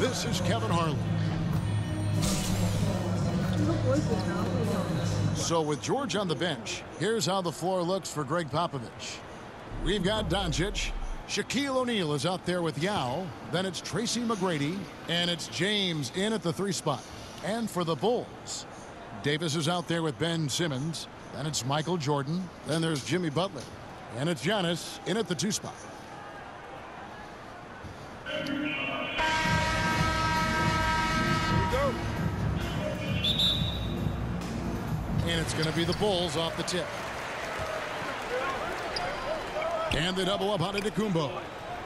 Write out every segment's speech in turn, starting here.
This is Kevin Harlan. So with George on the bench, here's how the floor looks for Greg Popovich. We've got Doncic. Shaquille O'Neal is out there with Yao. Then it's Tracy McGrady. And it's James in at the 3 spot. And for the Bulls, Davis is out there with Ben Simmons. Then it's Michael Jordan. Then there's Jimmy Butler. And it's Giannis in at the 2 spot. And it's going to be the Bulls off the tip. And they double up on Antetokounmpo.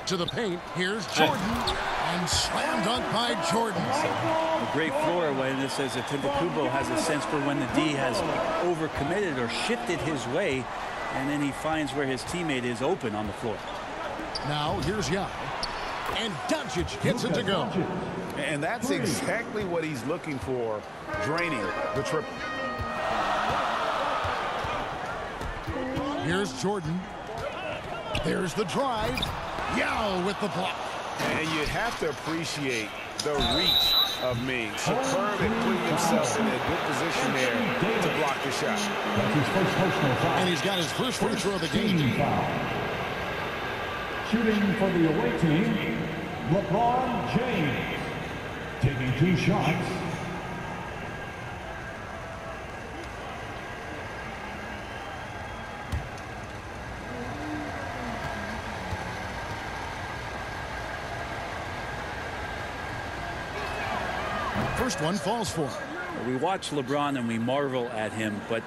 To the paint, here's Jordan. And slam dunk by Jordan. A great floor awareness as Antetokounmpo has a sense for when the D has overcommitted or shifted his way. And then he finds where his teammate is open on the floor. Now here's Yao. And Doncic gets it to go. And that's exactly what he's looking for, draining the triple. Here's Jordan. There's the drive. Yao with the block. And you have to appreciate the reach of Ming. Superb at putting himself in a good position there to block the shot. And he's got his first free throw of the game. Shooting for the away team, LeBron James. Taking 2 shots. First one falls for him. We watch LeBron and we marvel at him, but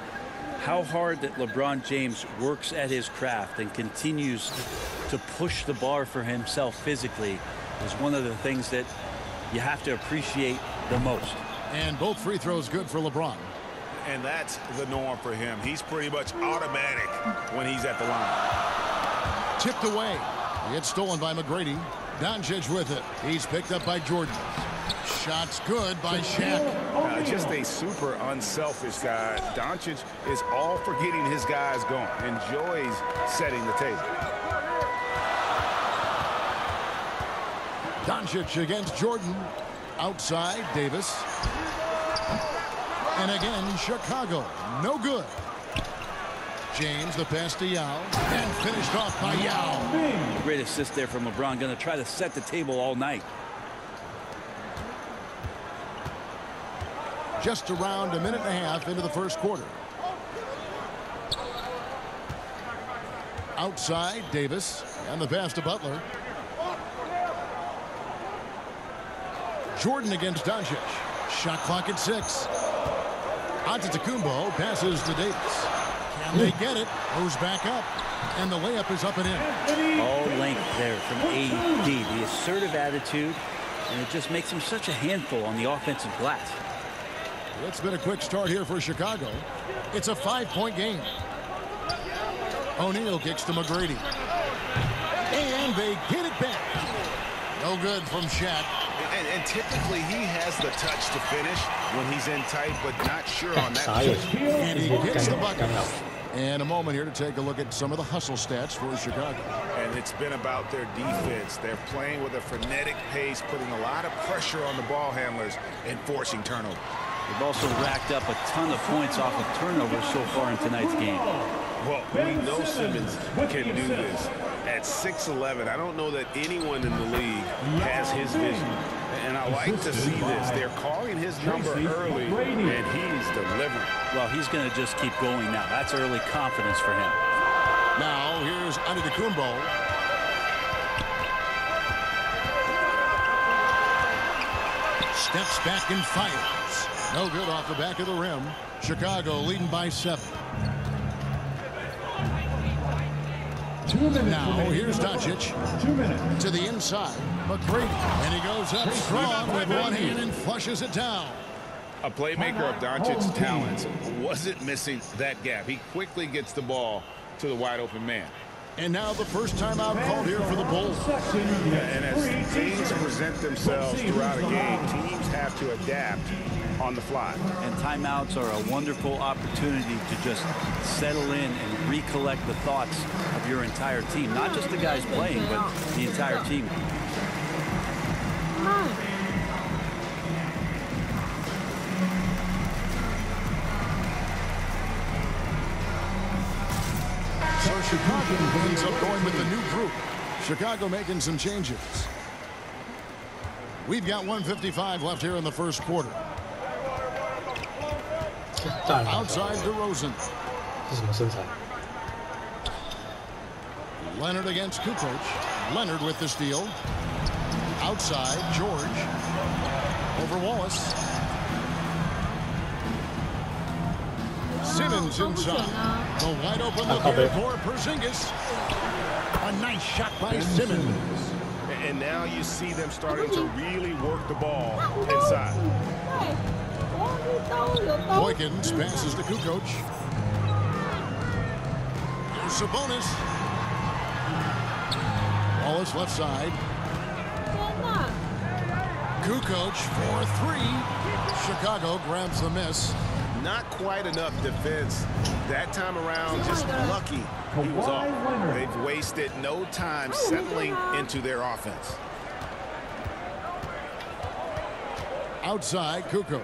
how hard that LeBron James works at his craft and continues to push the bar for himself physically is one of the things that you have to appreciate the most. And both free throws good for LeBron. And that's the norm for him. He's pretty much automatic when he's at the line. Tipped away. It's stolen by McGrady. Doncic with it. He's picked up by Jordan. Shots good by Shaq. Just a super unselfish guy. Doncic is all for getting his guys going. Enjoys setting the table. Doncic against Jordan. Outside, Davis. And again, Chicago. No good. James, the pass to Yao. And finished off by Yao. Great assist there from LeBron. Going to try to set the table all night. Just around a minute and a half into the first quarter. Outside, Davis. And the pass to Butler. Jordan against Doncic. Shot clock at 6. Antetokounmpo passes to Davis. Can they get it? Moves back up. And the layup is up and in. All length there from AD. The assertive attitude. And it just makes him such a handful on the offensive glass. It's been a quick start here for Chicago. It's a 5-point game. O'Neal kicks to McGrady. And they get it back. No good from Shaq. And typically he has the touch to finish when he's in tight, but not sure on that touch. And he gets the bucket. And a moment here to take a look at some of the hustle stats for Chicago. And it's been about their defense. They're playing with a frenetic pace, putting a lot of pressure on the ball handlers and forcing turnovers. They've also racked up a ton of points off of turnovers so far in tonight's game. Well, we know Simmons can do this. At 6'11", I don't know that anyone in the league has his vision. And I like to see this. They're calling his number early, and he's delivering. Well, he's going to just keep going now. That's early confidence for him. Now, here's Antetokounmpo. Steps back and fires. No good off the back of the rim. Chicago leading by 7. Now, here's Doncic. 2 minutes. To the inside. McGrady. And he goes up strong with one hand and flushes it down. A playmaker of Doncic's talents wasn't missing that gap. He quickly gets the ball to the wide open man. And now the first timeout called here for the Bulls. And as teams present themselves throughout a game, teams have to adapt on the fly. And timeouts are a wonderful opportunity to just settle in and recollect the thoughts of your entire team. Not just the guys playing, but the entire team. Chicago ends up going with the new group. Chicago making some changes. We've got 1:55 left here in the first quarter. Outside DeRozan. Leonard against Kukoc. Leonard with the steal. Outside, George. Over Wallace. Simmons inside. The wide open look here for Porzingis. A nice shot by Simmons. And now you see them starting to really work the ball inside. Boykins passes to Kukoc. Here's Sabonis. Wallace left side. Kukoc for three. Chicago grabs the miss. Not quite enough defense that time around. Just lucky he was off. They've wasted no time settling into their offense. Outside, Kukoc.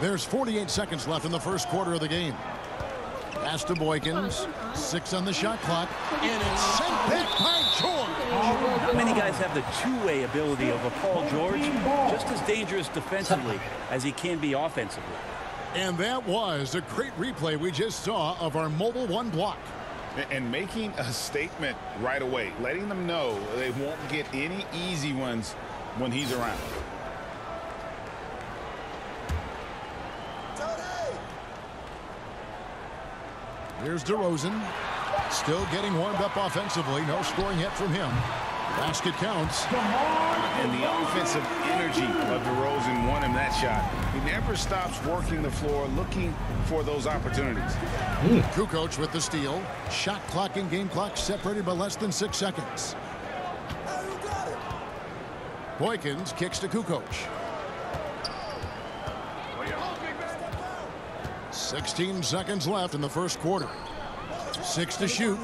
There's 48 seconds left in the first quarter of the game. Pass to Boykins. 6 on the shot clock. And it's sent back by George. Not many guys have the two-way ability of a Paul George. Just as dangerous defensively as he can be offensively. And that was a great replay we just saw of our Mobile One block. And making a statement right away. Letting them know they won't get any easy ones when he's around. Here's DeRozan. Still getting warmed up offensively. No scoring yet from him. Basket counts. And the offensive energy of DeRozan won him that shot. He never stops working the floor, looking for those opportunities. Kukoc with the steal. Shot clock and game clock separated by less than 6 seconds. Boykins kicks to Kukoc. 16 seconds left in the first quarter. 6 to shoot.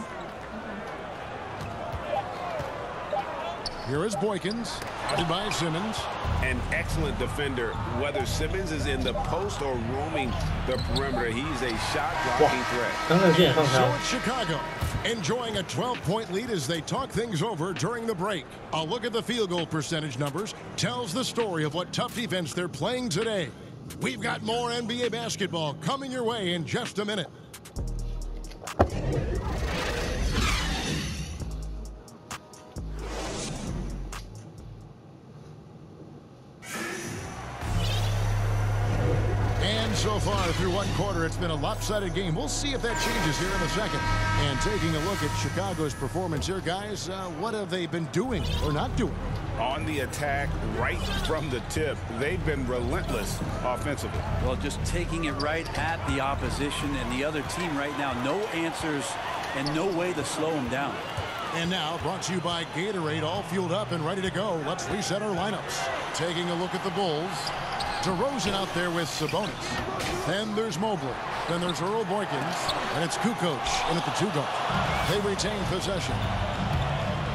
Here is Boykins, guarded by Simmons. An excellent defender, whether Simmons is in the post or roaming the perimeter. He's a shot-blocking threat. So it's Chicago, enjoying a 12-point lead as they talk things over during the break. A look at the field goal percentage numbers tells the story of what tough defense they're playing today. We've got more NBA basketball coming your way in just a minute. And so far through one quarter, it's been a lopsided game. We'll see if that changes here in a second. And taking a look at Chicago's performance here, guys, what have they been doing or not doing? On the attack right from the tip, they've been relentless offensively. Well, just taking it right at the opposition and the other team right now. No answers and no way to slow them down. And now, brought to you by Gatorade, all fueled up and ready to go. Let's reset our lineups. Taking a look at the Bulls. DeRozan out there with Sabonis. Then there's Mobley. Then there's Earl Boykins. And it's Kukoc in at the 2-guard. They retain possession.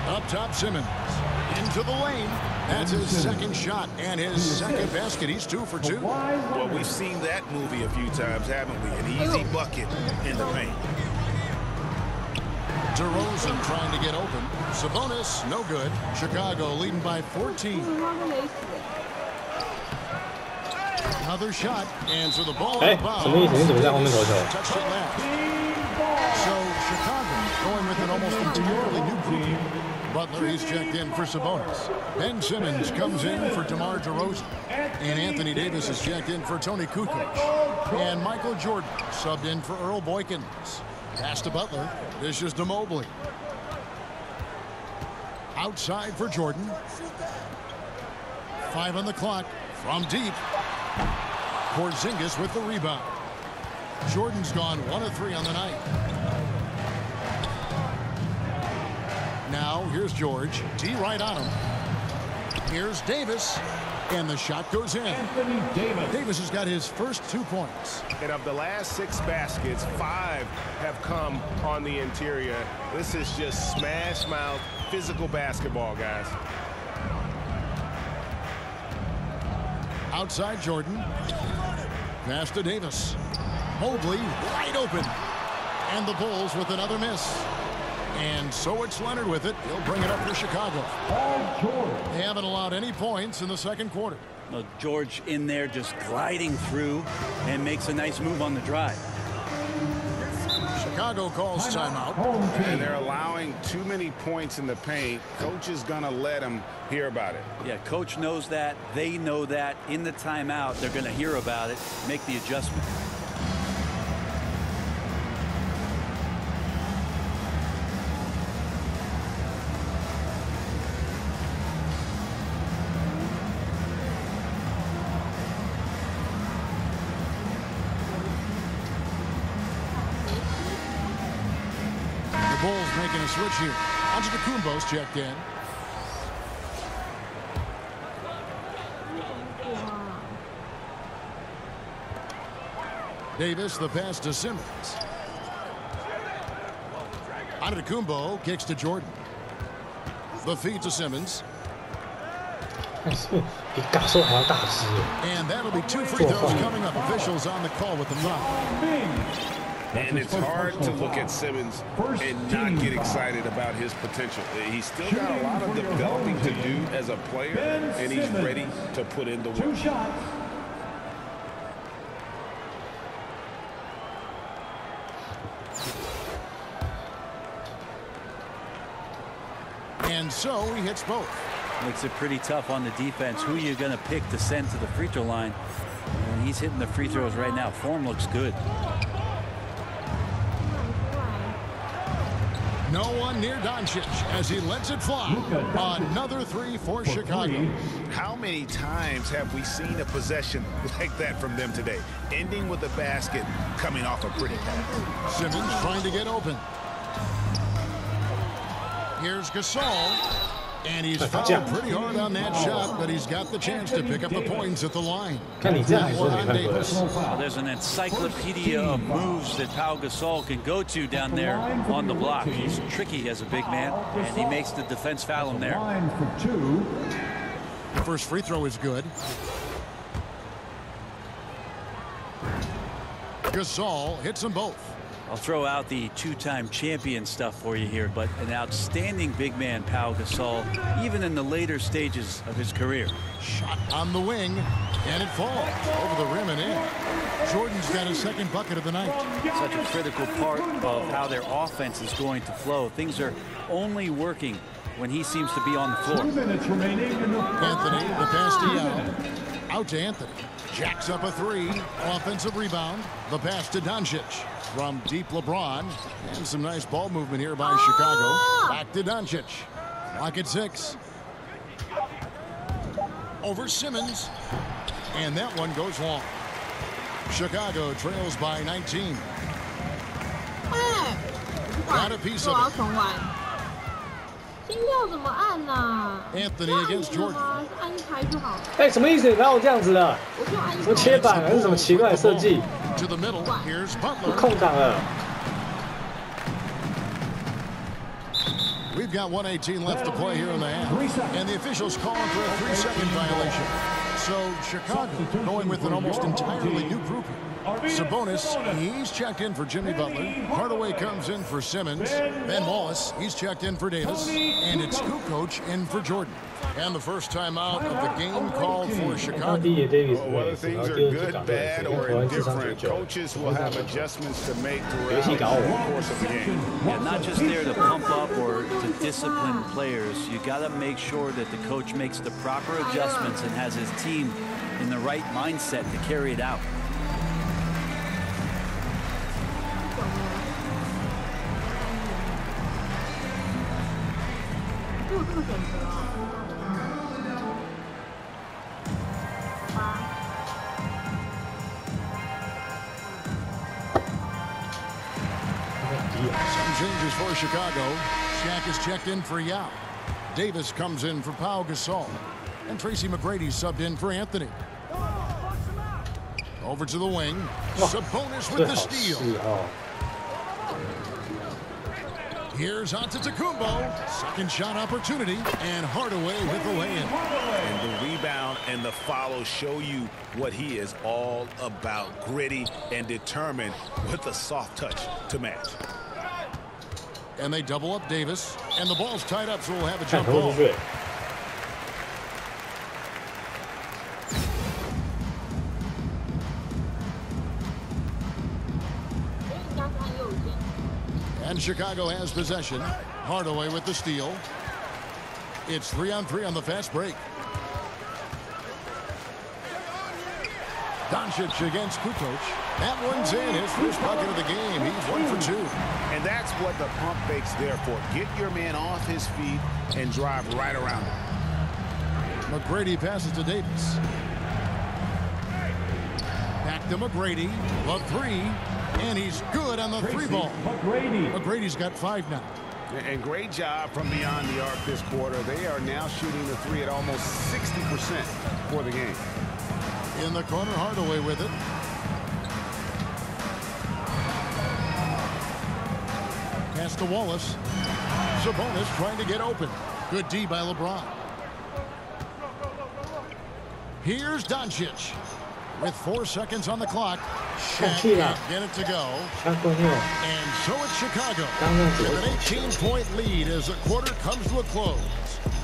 Up top, Simmons. Into the lane. That's his second shot and his second basket. He's 2 for 2. Well, we've seen that movie a few times, haven't we? An easy bucket in the paint. DeRozan trying to get open. Sabonis, no good. Chicago leading by 14. Another shot, and so the ball in the bounds. Touched it last. So Chicago going with an almost entirely new group. Butler, he's checked in for Sabonis. Ben Simmons comes in for DeMar DeRozan. And Anthony Davis is checked in for Tony Kukoc. And Michael Jordan subbed in for Earl Boykins. Pass to Butler. This is to Mobley. Outside for Jordan. 5 on the clock. From deep. Porzingis with the rebound. Jordan's gone 1 of 3 on the night. Now here's George. D right on him. Here's Davis. And the shot goes in. Anthony Davis. Davis has got his first 2 points. And of the last 6 baskets, 5 have come on the interior. This is just smash mouth physical basketball, guys. Outside Jordan. Pass to Davis. Mobley wide open. And the Bulls with another miss. And so it's Leonard with it. He'll bring it up for Chicago. They haven't allowed any points in the second quarter. Well, George in there just gliding through and makes a nice move on the drive. Chicago calls timeout. And they're allowing too many points in the paint. Coach is going to let them hear about it. Yeah, coach knows that. They know that. In the timeout, they're going to hear about it, make the adjustment. Bulls making a switch here. Antetokounmpo's checked in. Davis, the pass to Simmons. Antetokounmpo kicks to Jordan. The feed to Simmons. 比嘎兽还要大只。 And that'll be 2 free throws coming up. Officials on the call with the foul. And it's hard to look at Simmons and not get excited about his potential. He's still got a lot of developing to do as a player, and he's ready to put in the work. 2 shots. And so he hits both. Makes it pretty tough on the defense. Who are you going to pick to send to the free throw line? And he's hitting the free throws right now. Form looks good. No one near Doncic as he lets it fly. Another 3 for Chicago. How many times have we seen a possession like that from them today? Ending with a basket, coming off a pretty pass. Simmons trying to get open. Here's Gasol. And he's fouled pretty hard on that shot, but he's got the chance to pick up the points at the line. 看你这样还说没看过。 Well, there's an encyclopedia of moves that Pau Gasol can go to down there on the block. He's tricky as a big man, and he makes the defense foul him there. Line for 2. The first free throw is good. Gasol hits them both. I'll throw out the two-time champion stuff for you here, but an outstanding big man, Pau Gasol, even in the later stages of his career. Shot on the wing, and it falls over the rim and in. Jordan's got his second bucket of the night. Such a critical part of how their offense is going to flow. Things are only working when he seems to be on the 2 floor. minutes remaining in the Anthony, the pass to Yao. Out to Anthony. Jacks up a 3. Offensive rebound. The pass to Doncic. From deep LeBron. And some nice ball movement here by Chicago. Back to Doncic. Clock at 6. Over Simmons. And that one goes long. Chicago trails by 19. Got a piece of it. Anthony against Jordan. 哎，什么意思？哪有这样子的？什么切板还是什么奇怪的设计？ To the middle. Here's Butler. 空档了。 We've got 1:18 left to play here in the half. And the officials calling for a 3-second violation. So Chicago going with an almost entirely new group. Sabonis, he's checked in for Jimmy Butler. Hardaway comes in for Simmons. Ben Wallace, he's checked in for Davis. And it's Kukoc in for Jordan. And the first time out of the game called for Chicago. Whether things are good, bad, or indifferent, coaches will have adjustments to make throughout the course of the game. Yeah, not just there to pump up or to discipline players. You got to make sure that the coach makes the proper adjustments and has his team in the right mindset to carry it out. Some changes for Chicago. Shaq is checked in for Yao. Davis comes in for Pau Gasol. And Tracy McGrady subbed in for Anthony. Over to the wing. Sabonis with the steal. Here's Antetokounmpo. Second shot opportunity. And Hardaway with the lay-in. And the rebound and the follow show you what he is all about. Gritty and determined with a soft touch to match. And they double up Davis. And the ball's tied up, so we'll have a jump ball. And Chicago has possession. Hardaway with the steal. It's 3-on-3 on the fast break. Doncic against Kukoc. That one's in. His first bucket of the game. He's 1 for 2. And that's what the pump fake's there for. Get your man off his feet and drive right around him. McGrady passes to Davis. Back to McGrady. The three. And he's good on the three ball. McGrady's got 5 now. And great job from beyond the arc this quarter. They are now shooting the three at almost 60% for the game. In the corner, Hardaway with it. Pass to Wallace. Sabonis trying to get open. Good D by LeBron. Here's Doncic. With 4 seconds on the clock. Shaq can't get it to go. And so it's Chicago with an 18-point lead as the quarter comes to a close.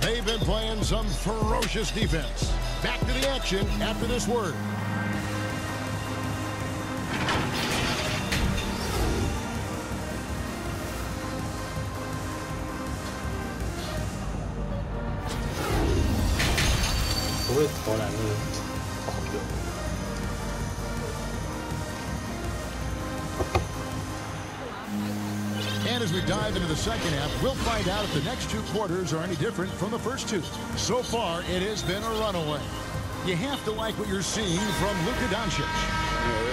They've been playing some ferocious defense. Back to the action after this word. And as we dive into the second half, we'll find out if the next 2 quarters are any different from the first 2. So far, it has been a runaway. You have to like what you're seeing from Luka Doncic.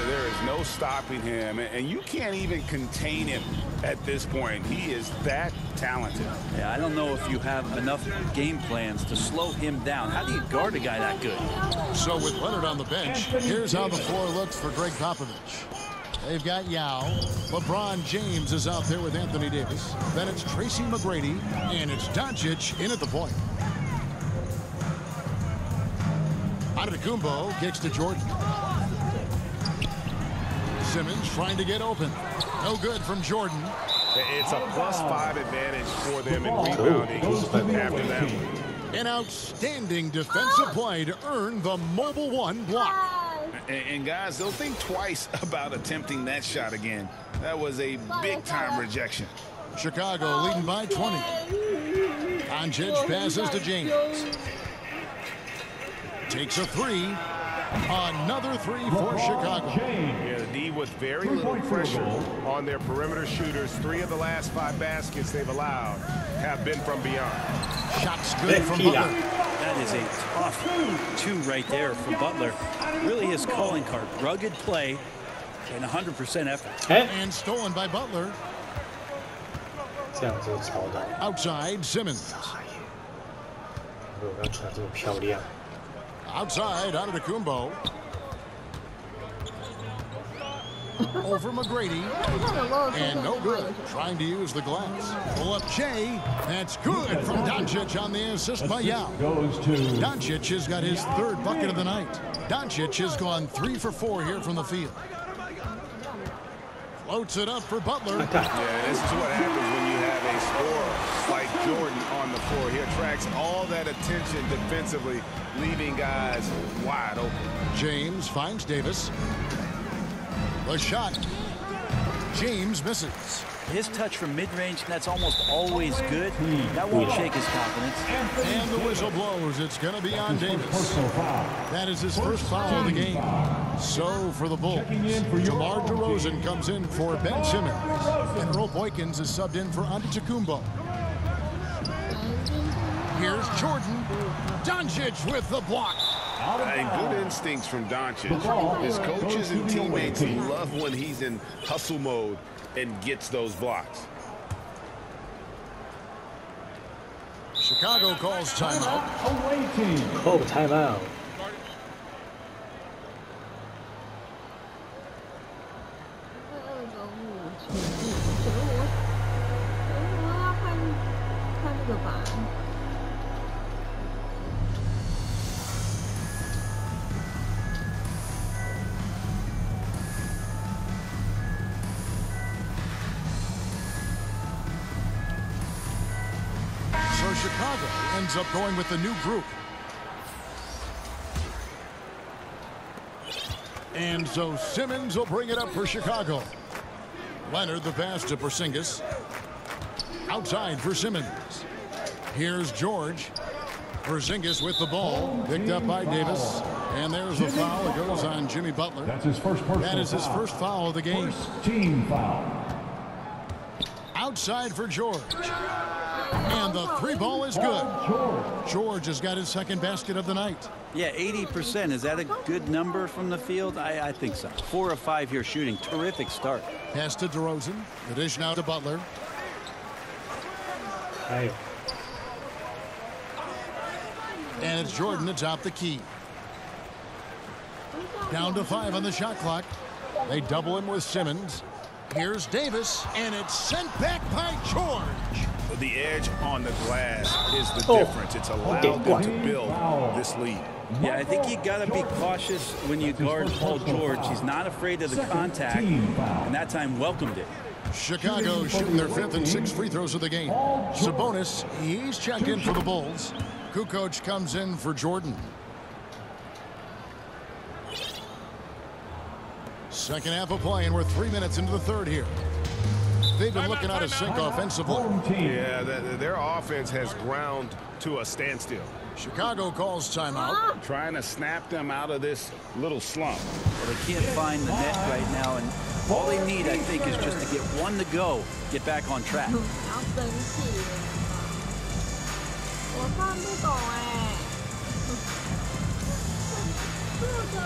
There is no stopping him, and you can't even contain him at this point. He is that talented. Yeah, I don't know if you have enough game plans to slow him down. How do you guard a guy that good? So with Leonard on the bench, here's how the floor looks for Greg Popovich. They've got Yao. LeBron James is out there with Anthony Davis. Then it's Tracy McGrady, and it's Doncic in at the point. Antetokounmpo kicks to Jordan. Simmons trying to get open. No good from Jordan. It's a +5 advantage for them in rebounding after that. An outstanding defensive play to earn the Mobile One block. And guys, they'll think twice about attempting that shot again. That was a big-time rejection. Chicago leading by 20. Doncic passes to James. Takes a 3. Another 3 for Chicago. Yeah, the D with very little pressure on their perimeter shooters. 3 of the last 5 baskets they've allowed have been from beyond. Shots good from Butler. That is a tough 2 right there for Butler. Really his calling card. Rugged play and 100% effort. And stolen by Butler. Outside, Simmons. Outside, Antetokounmpo. Over McGrady. And no good. Trying to use the glass. Pull up Shea. That's good from Doncic on the assist by Yao. Doncic has got his 3rd bucket of the night. Doncic has gone 3 for 4 here from the field. Floats it up for Butler. Yeah, this is what happens when you have a scorer like Jordan on the floor. He attracts all that attention defensively, leaving guys wide open. James finds Davis. The shot. James misses. His touch from mid-range, that's almost always good. That won't shake his confidence. And the whistle blows. It's going to be on Davis. That is his first foul of the game. So for the Bulls, DeMar DeRozan comes in for Ben Simmons. And Earl Boykins is subbed in for Antetokounmpo. Here's Jordan. Doncic with the block. Good instincts from Doncic. His coaches and teammates love when he's in hustle mode and gets those blocks. Chicago calls timeout. Call the timeout. Chicago ends up going with the new group. And so Simmons will bring it up for Chicago. Leonard the pass to Porzingis. Outside for Simmons. Here's George. Porzingis with the ball. Picked up by Davis. And there's a foul. It goes on Jimmy Butler. That's his first personal That is his foul. first foul of the game. First team foul. Outside for George. And the three ball is good. George has got his second basket of the night. Yeah, 80%. Is that a good number from the field? I think so. 4 of 5 here shooting. Terrific start. Pass to DeRozan. The dish now to Butler. Hey. And it's Jordan atop the key. Down to 5 on the shot clock. They double him with Simmons. Here's Davis, and it's sent back by George. The edge on the glass is the difference. It's allowed them to build this lead. Yeah, I think you got to be cautious when you guard Paul George. He's not afraid of the contact, and that time welcomed it. Chicago shooting their 5th and 6th free throws of the game. Sabonis, he's checked in for the Bulls. Kukoc comes in for Jordan. Second half of play, and we're 3 minutes into the third here. They've been looking out of sync offensively. Yeah, their offense has ground to a standstill. Chicago calls timeout. Trying to snap them out of this little slump. Well, they can't find the net right now, and all they need, I think, is just to get one to go, get back on track. 好生气耶！我看不懂哎。这个为什么？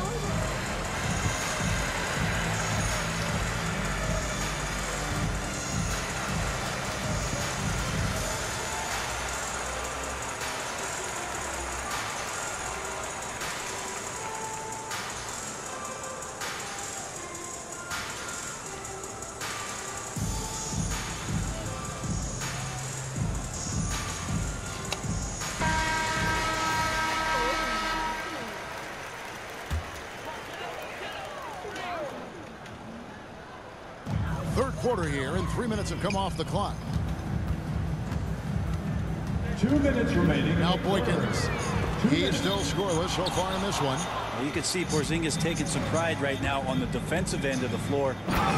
Third quarter here, and 3 minutes have come off the clock. 2 minutes remaining. Now Boykins. He's still scoreless so far in this one. Well, you can see Porzingis taking some pride right now on the defensive end of the floor,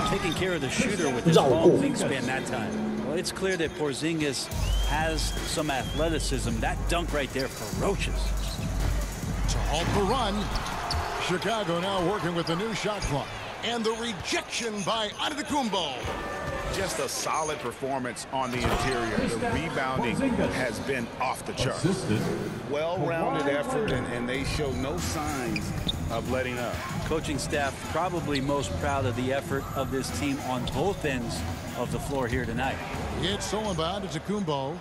taking care of the shooter with his long wingspan that time. Well, it's clear that Porzingis has some athleticism. That dunk right there, ferocious. Tall for run. Chicago now working with the new shot clock. And the rejection by Antetokounmpo. Just a solid performance on the interior. The rebounding has been off the charts. Well-rounded effort, and they show no signs of letting up. Coaching staff probably most proud of the effort of this team on both ends of the floor here tonight. It's stolen by Antetokounmpo.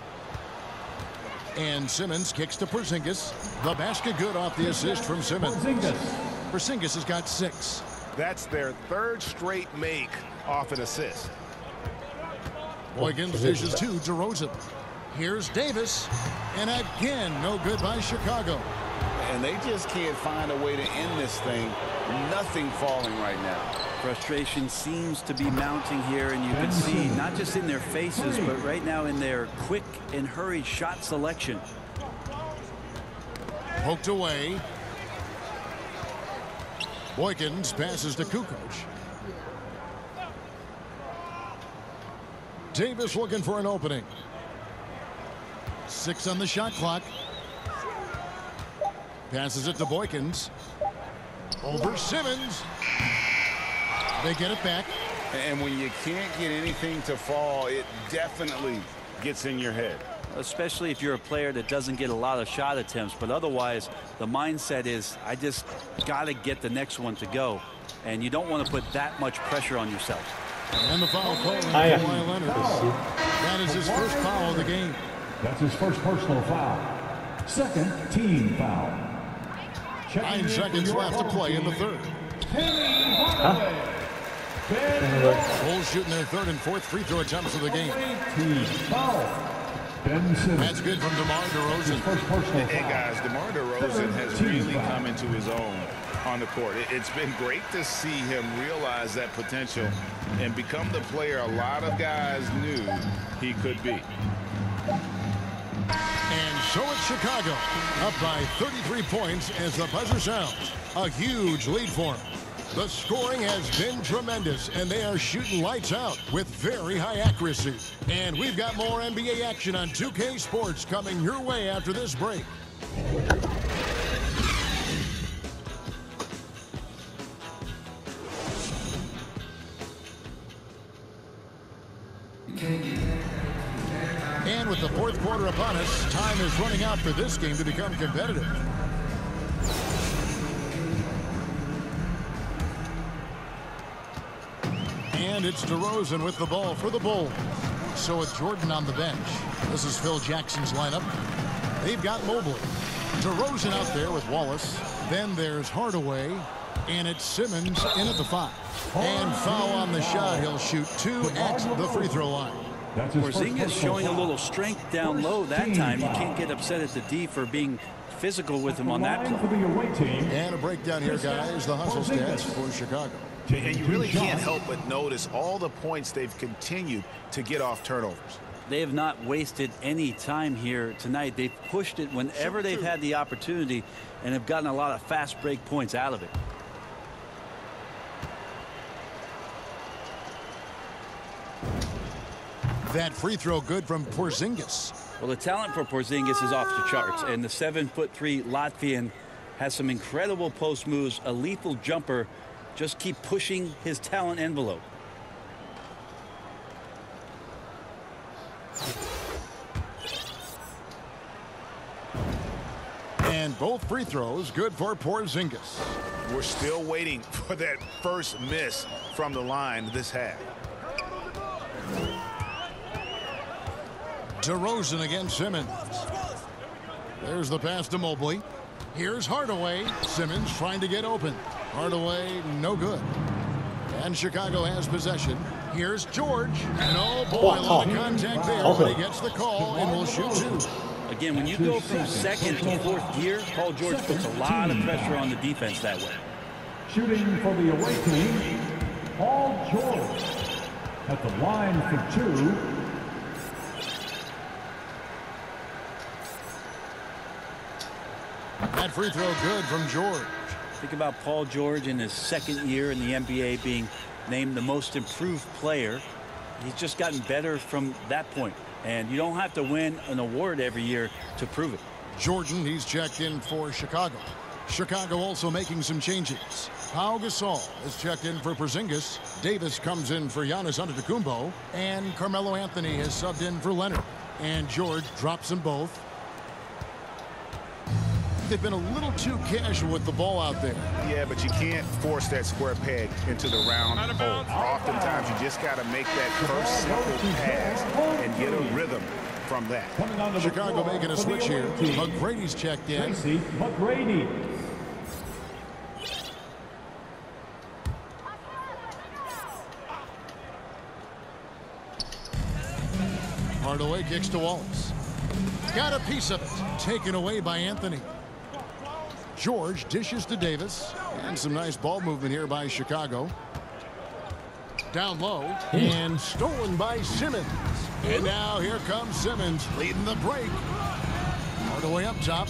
And Simmons kicks to Porzingis. The basket good off the assist from Simmons. Porzingis has got 6. That's their 3rd straight make off an assist. Boykins dishes to DeRozan. Here's Davis. And again, no good by Chicago. And they just can't find a way to end this thing. Nothing falling right now. Frustration seems to be mounting here, and you can see not just in their faces, but right now in their quick and hurried shot selection. Poked away. Boykins passes to Kukoc. Davis looking for an opening. 6 on the shot clock. Passes it to Boykins. Over Simmons. They get it back. And when you can't get anything to fall, it definitely gets in your head. Especially if you're a player that doesn't get a lot of shot attempts, but otherwise the mindset is I just got to get the next one to go, and you don't want to put that much pressure on yourself. And the foul call on Kawhi Leonard. That is his first foul of the game. That's his first personal foul. Second team foul. 9 seconds left to play in the third. Bulls shooting their 3rd and 4th free throw attempts of the game. Team foul. That's good from DeMar DeRozan. Hey guys, DeMar DeRozan has really come into his own on the court. It's been great to see him realize that potential and become the player a lot of guys knew he could be. Chicago up by 33 points as the buzzer sounds. A huge lead for them. The scoring has been tremendous, and they are shooting lights out with very high accuracy. And we've got more NBA action on 2K Sports coming your way after this break. And with the fourth quarter upon us, time is running out for this game to become competitive. And it's DeRozan with the ball for the Bulls. So with Jordan on the bench, this is Phil Jackson's lineup. They've got Mobley. DeRozan out there with Wallace. Then there's Hardaway. And it's Simmons in at the 5. And foul on the shot. He'll shoot 2 at the free throw line. Porzingis showing a little strength down low that time. You can't get upset at the D for being physical with him on that play. And a breakdown here, guys. The hustle stats for Chicago. And you really can't help but notice all the points they've continued to get off turnovers. They have not wasted any time here tonight. They've pushed it whenever they've had the opportunity and have gotten a lot of fast break points out of it. That free throw good from Porzingis. Well, the talent for Porzingis is off the charts, and the 7'3" Latvian has some incredible post moves, a lethal jumper. Just keep pushing his talent envelope. And both free throws good for Porzingis. We're still waiting for that first miss from the line this half. DeRozan against Simmons. There's the pass to Mobley. Here's Hardaway. Simmons trying to get open. Hardaway, no good. And Chicago has possession. Here's George. No, boy, a lot of contact there, but he gets the call and will shoot 2. Again, when you go from second to fourth gear, Paul George puts a lot of pressure on the defense that way. Shooting for the away team, Paul George at the line for 2. That free throw good from George. Think about Paul George in his second year in the NBA being named the most improved player. He's just gotten better from that point. And you don't have to win an award every year to prove it. Jordan, he's checked in for Chicago. Chicago also making some changes. Pau Gasol is checked in for Porzingis. Davis comes in for Giannis Antetokounmpo. And Carmelo Anthony has subbed in for Leonard. And George drops them both. They've been a little too casual with the ball out there. Yeah, but you can't force that square peg into the round hole. Oftentimes, you just got to make that first simple pass and get a rhythm from that. Chicago making a switch here. McGrady's checked in. Tracy McGrady. Hardaway kicks to Wallace. Got a piece of it. Taken away by Anthony. George dishes to Davis. And some nice ball movement here by Chicago. Down low. And stolen by Simmons. And now here comes Simmons leading the break. Hardaway up top.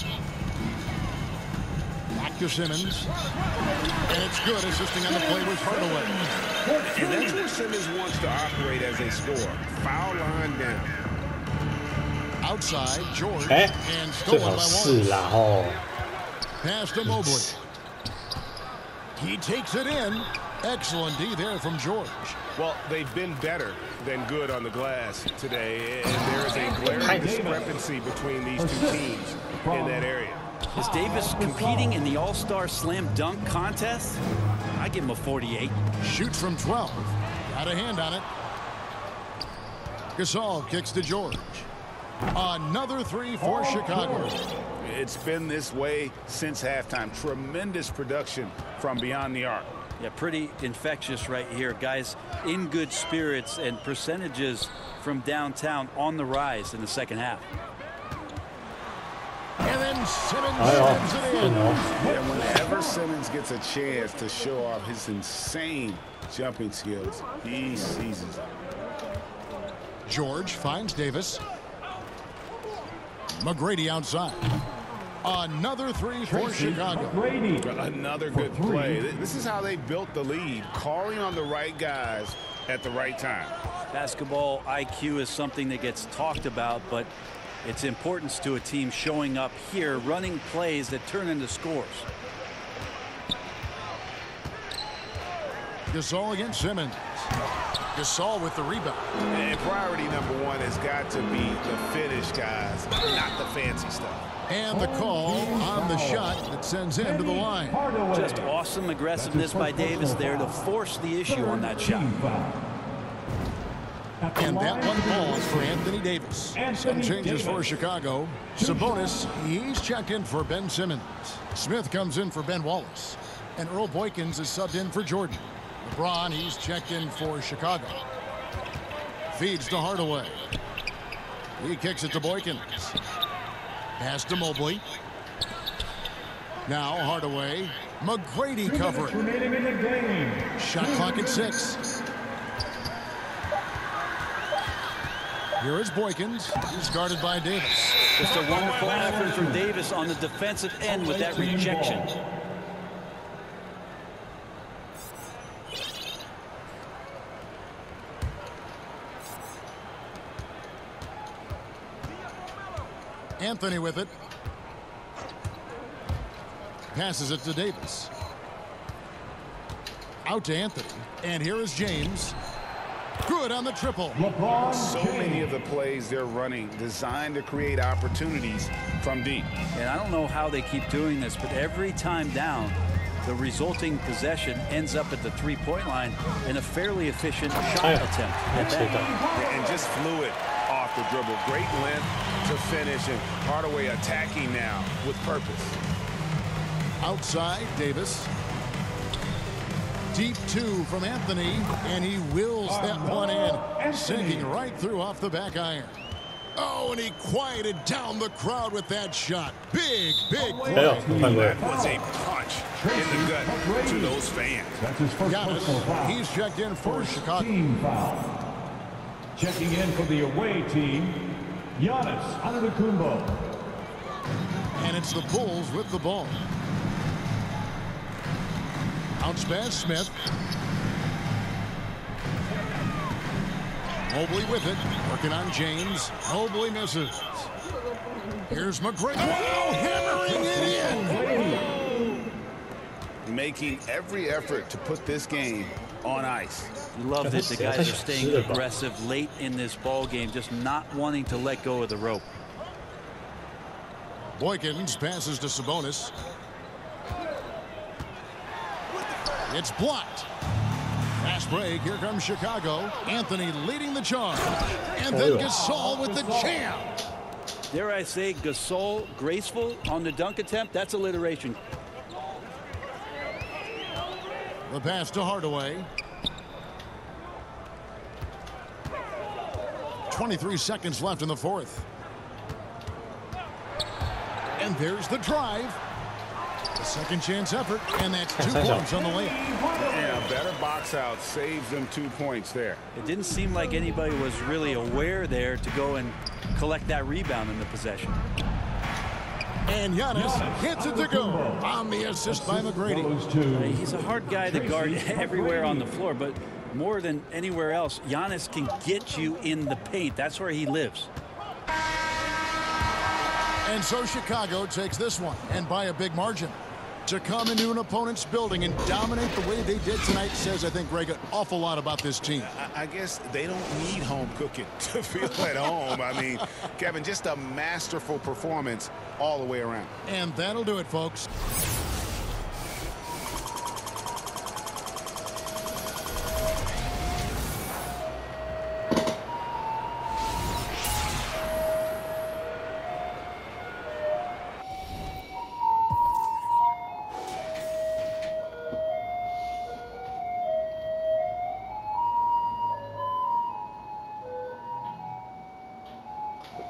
Back to Simmons. And it's good, assisting on the play with Hardaway. And that's where Simmons wants to operate as a scorer. Foul line down. Outside, George. And stolen by Wallace. Pass to Mobley. He takes it in. Excellent D there from George. Well, they've been better than good on the glass today, and there is a glaring discrepancy between these two teams in that area. Is Davis competing in the All-Star Slam Dunk contest? I give him a 48. Shoots from 12. Got a hand on it. Gasol kicks to George. Another 3 for Chicago. It's been this way since halftime. Tremendous production from beyond the arc. Yeah, pretty infectious right here. Guys in good spirits and percentages from downtown on the rise in the second half. And then Simmons sends it in. Yeah, whenever Simmons gets a chance to show off his insane jumping skills, he seizes it. George finds Davis. McGrady outside. Another three for Chicago. Another good play. This is how they built the lead, calling on the right guys at the right time. Basketball IQ is something that gets talked about, but its importance to a team showing up here, running plays that turn into scores. Gasol against Simmons. Gasol with the rebound. And priority number one has got to be the finish, guys, not the fancy stuff. And the call on the shot that sends him to the line. Just awesome aggressiveness by Davis there to force the issue on that shot. And that one falls for Anthony Davis. Some changes for Chicago. Sabonis, he's checked in for Ben Simmons. Smith comes in for Ben Wallace. And Earl Boykins is subbed in for Jordan. LeBron, he's checked in for Chicago. Feeds to Hardaway. He kicks it to Boykins. Pass to Mobley. Now Hardaway. McGrady covering. Shot clock at 6. Here is Boykins. He's guarded by Davis. Just a wonderful effort from Davis on the defensive end with that rejection. Anthony with it. Passes it to Davis. Out to Anthony. And here is James. Good on the triple. So many of the plays they're running designed to create opportunities from deep. And I don't know how they keep doing this, but every time down, the resulting possession ends up at the three-point line in a fairly efficient shot attempt. And just fluid off the dribble. Great length to finish, and Hardaway attacking now with purpose. Outside, Davis. Deep two from Anthony, and he wills that one in, sinking right through off the back iron. Oh, and he quieted down the crowd with that shot. Big play. That was a punch in the gut to those fans. That's his first personal foul. He's checked in for Chicago. Team foul. Checking in for the away team, Giannis Antetokounmpo. And it's the Bulls with the ball. Bounce pass, Smith. Mobley with it, working on James. Mobley misses. Here's McGrady. Wow, hammering it in. Making every effort to put this game on ice. You love that the guys are staying aggressive late in this ball game, just not wanting to let go of the rope. Boykins passes to Sabonis. It's blocked. Fast break. Here comes Chicago. Anthony leading the charge. And then Gasol with the jam. Dare I say Gasol graceful on the dunk attempt? That's alliteration. The pass to Hardaway. 23 seconds left in the fourth. And there's the drive. A second chance effort, and that's 2 points on the layup. Yeah, a better box out saves them 2 points there. It didn't seem like anybody was really aware there to go and collect that rebound in the possession. And Giannis hits it to go on the assist by McGrady. He's a hard guy to guard everywhere on the floor, but more than anywhere else, Giannis can get you in the paint. That's where he lives. And so Chicago takes this one, and by a big margin. To come into an opponent's building and dominate the way they did tonight says, I think, Greg, an awful lot about this team. I guess they don't need home cooking to feel at home. I mean, Kevin, just a masterful performance all the way around. And that'll do it, folks.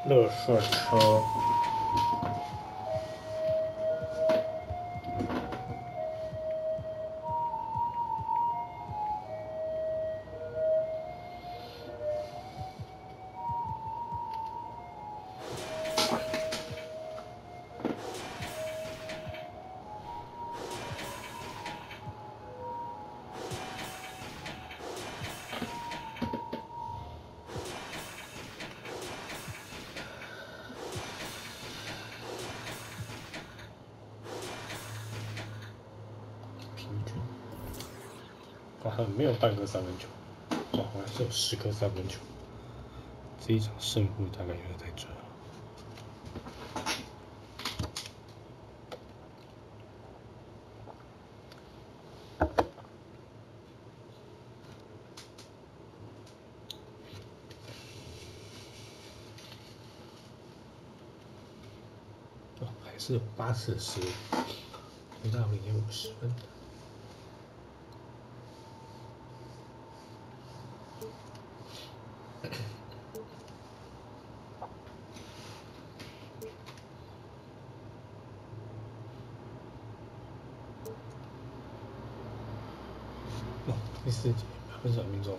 乐色车。没有半个三分球，哇，好像是有10颗三分球。这一场胜负大概就是在这。哦，还是有8次的失误，回到领先50分。第4节8分少命中。